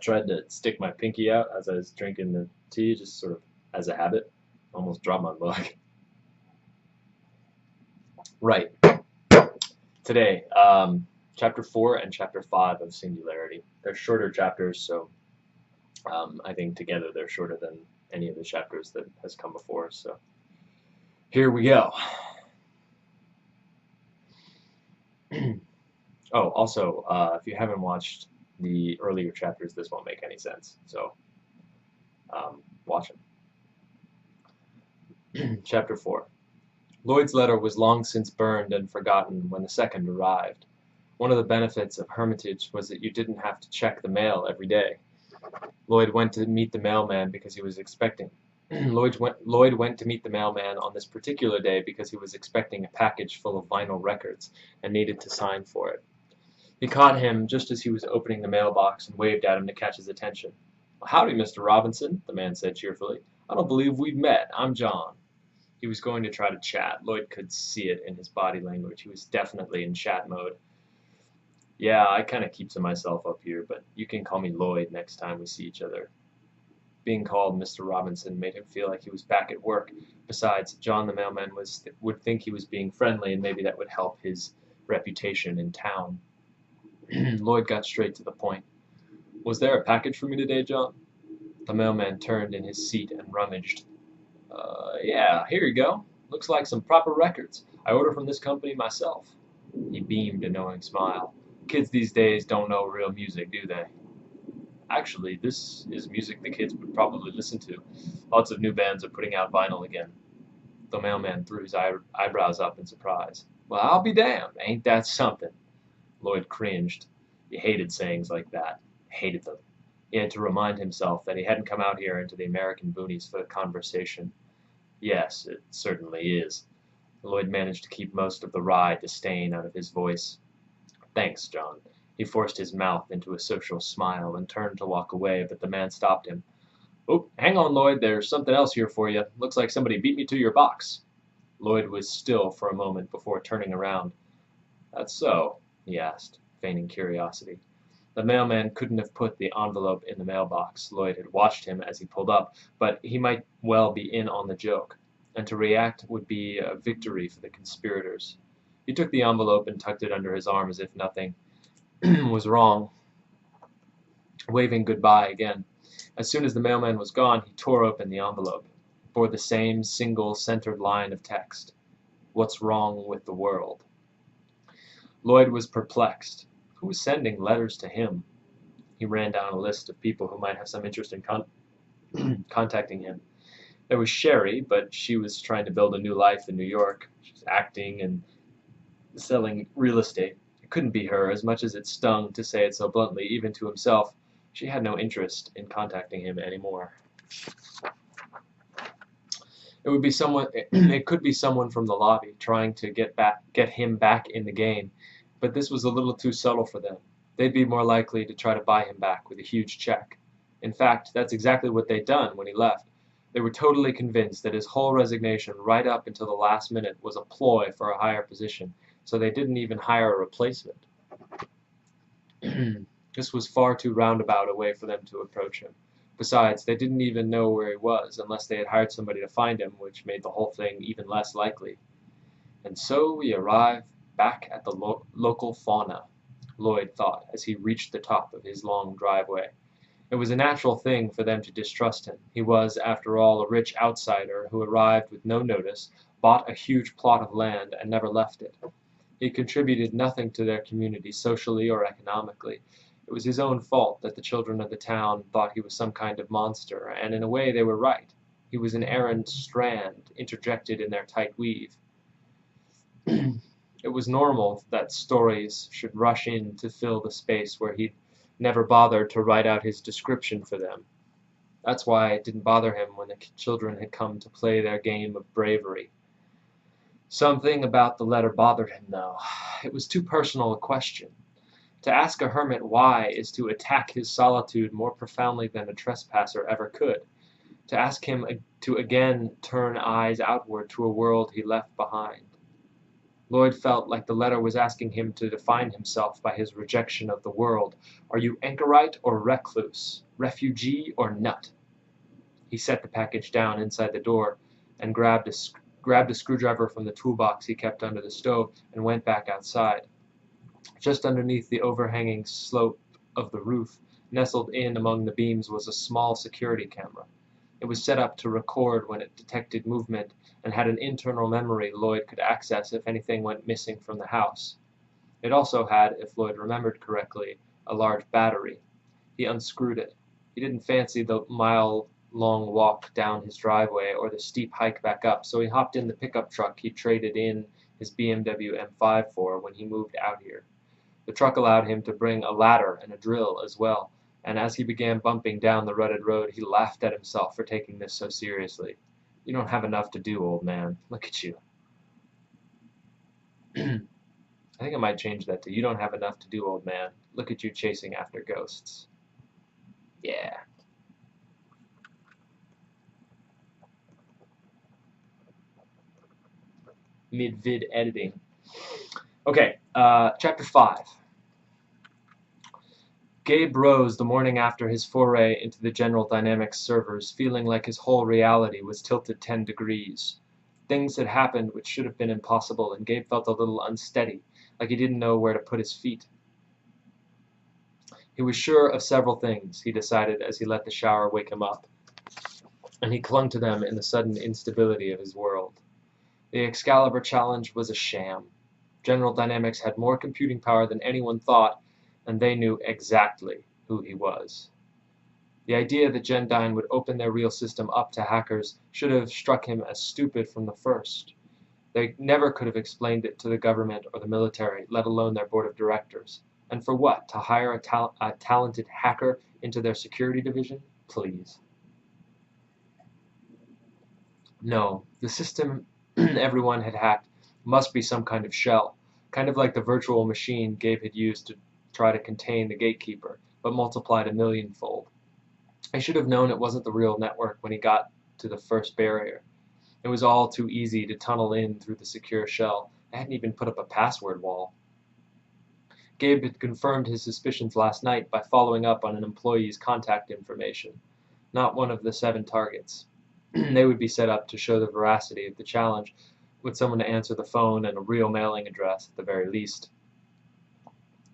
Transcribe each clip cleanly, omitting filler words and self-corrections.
tried to stick my pinky out as I was drinking the tea, just sort of as a habit. Almost dropped my mug. Right. Today, Chapter 4 and Chapter 5 of Singularity. They're shorter chapters, so I think together they're shorter than any of the chapters that has come before. So here we go. Oh, also, if you haven't watched the earlier chapters, this won't make any sense. So watch them. Chapter 4. Lloyd's letter was long since burned and forgotten when the second arrived. One of the benefits of hermitage was that you didn't have to check the mail every day. Lloyd went to meet the mailman because he was expecting. Lloyd went to meet the mailman on this particular day because he was expecting a package full of vinyl records and needed to sign for it. He caught him just as he was opening the mailbox and waved at him to catch his attention. "Howdy, Mr. Robinson," the man said cheerfully. "I don't believe we've met. I'm John." He was going to try to chat. Lloyd could see it in his body language. He was definitely in chat mode. "Yeah, I kind of keep to myself up here, but you can call me Lloyd next time we see each other." Being called Mr. Robinson made him feel like he was back at work. Besides, John the mailman would think he was being friendly, and maybe that would help his reputation in town. Lloyd got straight to the point. "Was there a package for me today, John?" The mailman turned in his seat and rummaged. Yeah, here you go. Looks like some proper records. I order from this company myself." He beamed a knowing smile. "Kids these days don't know real music, do they?" "Actually, this is music the kids would probably listen to. Lots of new bands are putting out vinyl again." The mailman threw his eyebrows up in surprise. "Well, I'll be damned. Ain't that something?" Lloyd cringed. He hated sayings like that. Hated them. He had to remind himself that he hadn't come out here into the American boonies for conversation. "Yes, it certainly is." Lloyd managed to keep most of the wry disdain out of his voice. "Thanks, John." He forced his mouth into a social smile and turned to walk away, but the man stopped him. "Oh, hang on, Lloyd. There's something else here for you. Looks like somebody beat me to your box." Lloyd was still for a moment before turning around. "That's so?" he asked, feigning curiosity. The mailman couldn't have put the envelope in the mailbox. Lloyd had watched him as he pulled up, but he might well be in on the joke, and to react would be a victory for the conspirators. He took the envelope and tucked it under his arm as if nothing was wrong, waving goodbye again. As soon as the mailman was gone, he tore open the envelope. It bore the same single centered line of text. "What's wrong with the world?" Lloyd was perplexed. Who was sending letters to him? He ran down a list of people who might have some interest in contacting him. There was Sherry, but she was trying to build a new life in New York. She was acting and selling real estate. It couldn't be her, as much as it stung to say it so bluntly, even to himself. She had no interest in contacting him anymore. It could be someone from the lobby trying to get him back in the game, but this was a little too subtle for them. They'd be more likely to try to buy him back with a huge check. In fact, that's exactly what they'd done when he left. They were totally convinced that his whole resignation right up until the last minute was a ploy for a higher position, so they didn't even hire a replacement. This was far too roundabout a way for them to approach him. Besides, they didn't even know where he was unless they had hired somebody to find him, which made the whole thing even less likely. And so we arrived back at the local fauna, Lloyd thought as he reached the top of his long driveway. It was a natural thing for them to distrust him. He was, after all, a rich outsider who arrived with no notice, bought a huge plot of land, and never left it. He contributed nothing to their community socially or economically. It was his own fault that the children of the town thought he was some kind of monster, and in a way they were right. He was an errant strand interjected in their tight weave. It was normal that stories should rush in to fill the space where he'd never bothered to write out his description for them. That's why it didn't bother him when the children had come to play their game of bravery. Something about the letter bothered him, though. It was too personal a question. To ask a hermit why is to attack his solitude more profoundly than a trespasser ever could. To ask him to again turn eyes outward to a world he left behind. Lloyd felt like the letter was asking him to define himself by his rejection of the world. Are you anchorite or recluse? Refugee or nut? He set the package down inside the door and grabbed a screwdriver from the toolbox he kept under the stove and went back outside. Just underneath the overhanging slope of the roof, nestled in among the beams, was a small security camera. It was set up to record when it detected movement and had an internal memory Lloyd could access if anything went missing from the house. It also had, if Lloyd remembered correctly, a large battery. He unscrewed it. He didn't fancy the mile-long walk down his driveway or the steep hike back up, so he hopped in the pickup truck he traded in his BMW M5 for when he moved out here. The truck allowed him to bring a ladder and a drill as well, and as he began bumping down the rutted road, he laughed at himself for taking this so seriously. You don't have enough to do, old man. Look at you. I think I might change that to, you don't have enough to do, old man. Look at you chasing after ghosts. Yeah. Mid-vid editing. Okay, chapter 5. Gabe rose the morning after his foray into the General Dynamics servers, feeling like his whole reality was tilted 10 degrees. Things had happened which should have been impossible, and Gabe felt a little unsteady, like he didn't know where to put his feet. He was sure of several things, he decided as he let the shower wake him up, and he clung to them in the sudden instability of his world. The Excalibur challenge was a sham. General Dynamics had more computing power than anyone thought, and they knew exactly who he was. The idea that GenDyn would open their real system up to hackers should have struck him as stupid from the first. They never could have explained it to the government or the military, let alone their board of directors. And for what? To hire a talented hacker into their security division? Please. No, the system everyone had hacked must be some kind of shell, kind of like the virtual machine Gabe had used to try to contain the gatekeeper, but multiplied a millionfold. I should have known it wasn't the real network when he got to the first barrier. It was all too easy to tunnel in through the secure shell. I hadn't even put up a password wall. Gabe had confirmed his suspicions last night by following up on an employee's contact information. Not one of the 7 targets. They would be set up to show the veracity of the challenge, with someone to answer the phone and a real mailing address at the very least.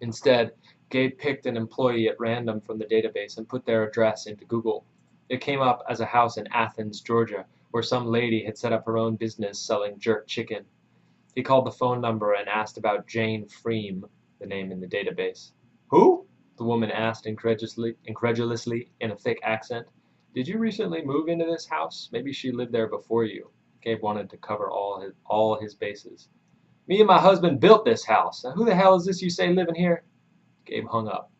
Instead, Gabe picked an employee at random from the database and put their address into Google. It came up as a house in Athens, Georgia, where some lady had set up her own business selling jerk chicken. He called the phone number and asked about Jane Freem, the name in the database. Who? The woman asked incredulously in a thick accent. Did you recently move into this house? Maybe she lived there before you. Gabe wanted to cover all his bases. Me and my husband built this house. Now who the hell is this you say living here? Gabe hung up.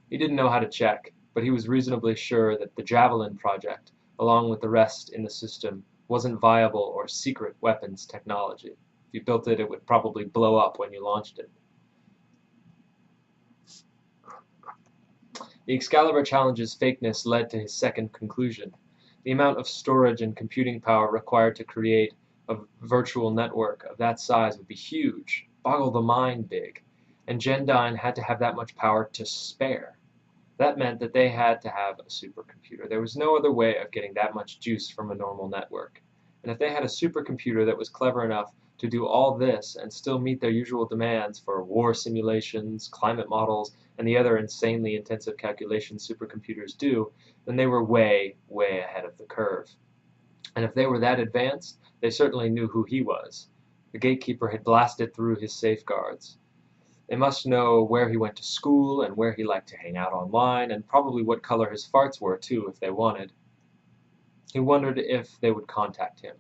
He didn't know how to check, but he was reasonably sure that the Javelin project, along with the rest in the system, wasn't viable or secret weapons technology. If you built it, it would probably blow up when you launched it. The Excalibur challenge's fakeness led to his second conclusion. The amount of storage and computing power required to create a virtual network of that size would be huge, boggle the mind big, and GenDyn had to have that much power to spare. That meant that they had to have a supercomputer. There was no other way of getting that much juice from a normal network. And if they had a supercomputer that was clever enough to do all this and still meet their usual demands for war simulations, climate models, and the other insanely intensive calculations supercomputers do, then they were way, way ahead of the curve. And if they were that advanced, they certainly knew who he was. The gatekeeper had blasted through his safeguards. They must know where he went to school and where he liked to hang out online, and probably what color his farts were, too, if they wanted. He wondered if they would contact him.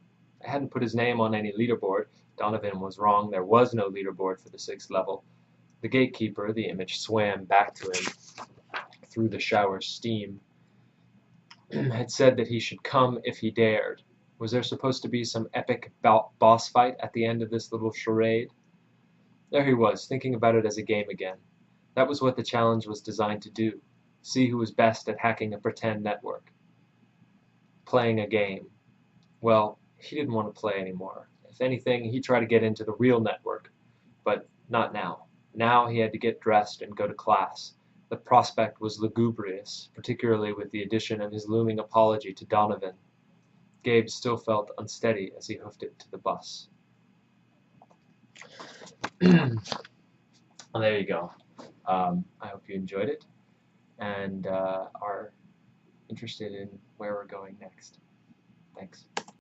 I hadn't put his name on any leaderboard. Donovan was wrong. There was no leaderboard for the 6th level. The gatekeeper, the image swam back to him through the shower's steam, had said that he should come if he dared. Was there supposed to be some epic boss fight at the end of this little charade? There he was, thinking about it as a game again. That was what the challenge was designed to do. See who was best at hacking a pretend network. Playing a game. Well, he didn't want to play anymore. If anything, he'd try to get into the real network, but not now. Now he had to get dressed and go to class. The prospect was lugubrious, particularly with the addition of his looming apology to Donovan. Gabe still felt unsteady as he hoofed it to the bus. Well, there you go. I hope you enjoyed it and are interested in where we're going next. Thanks.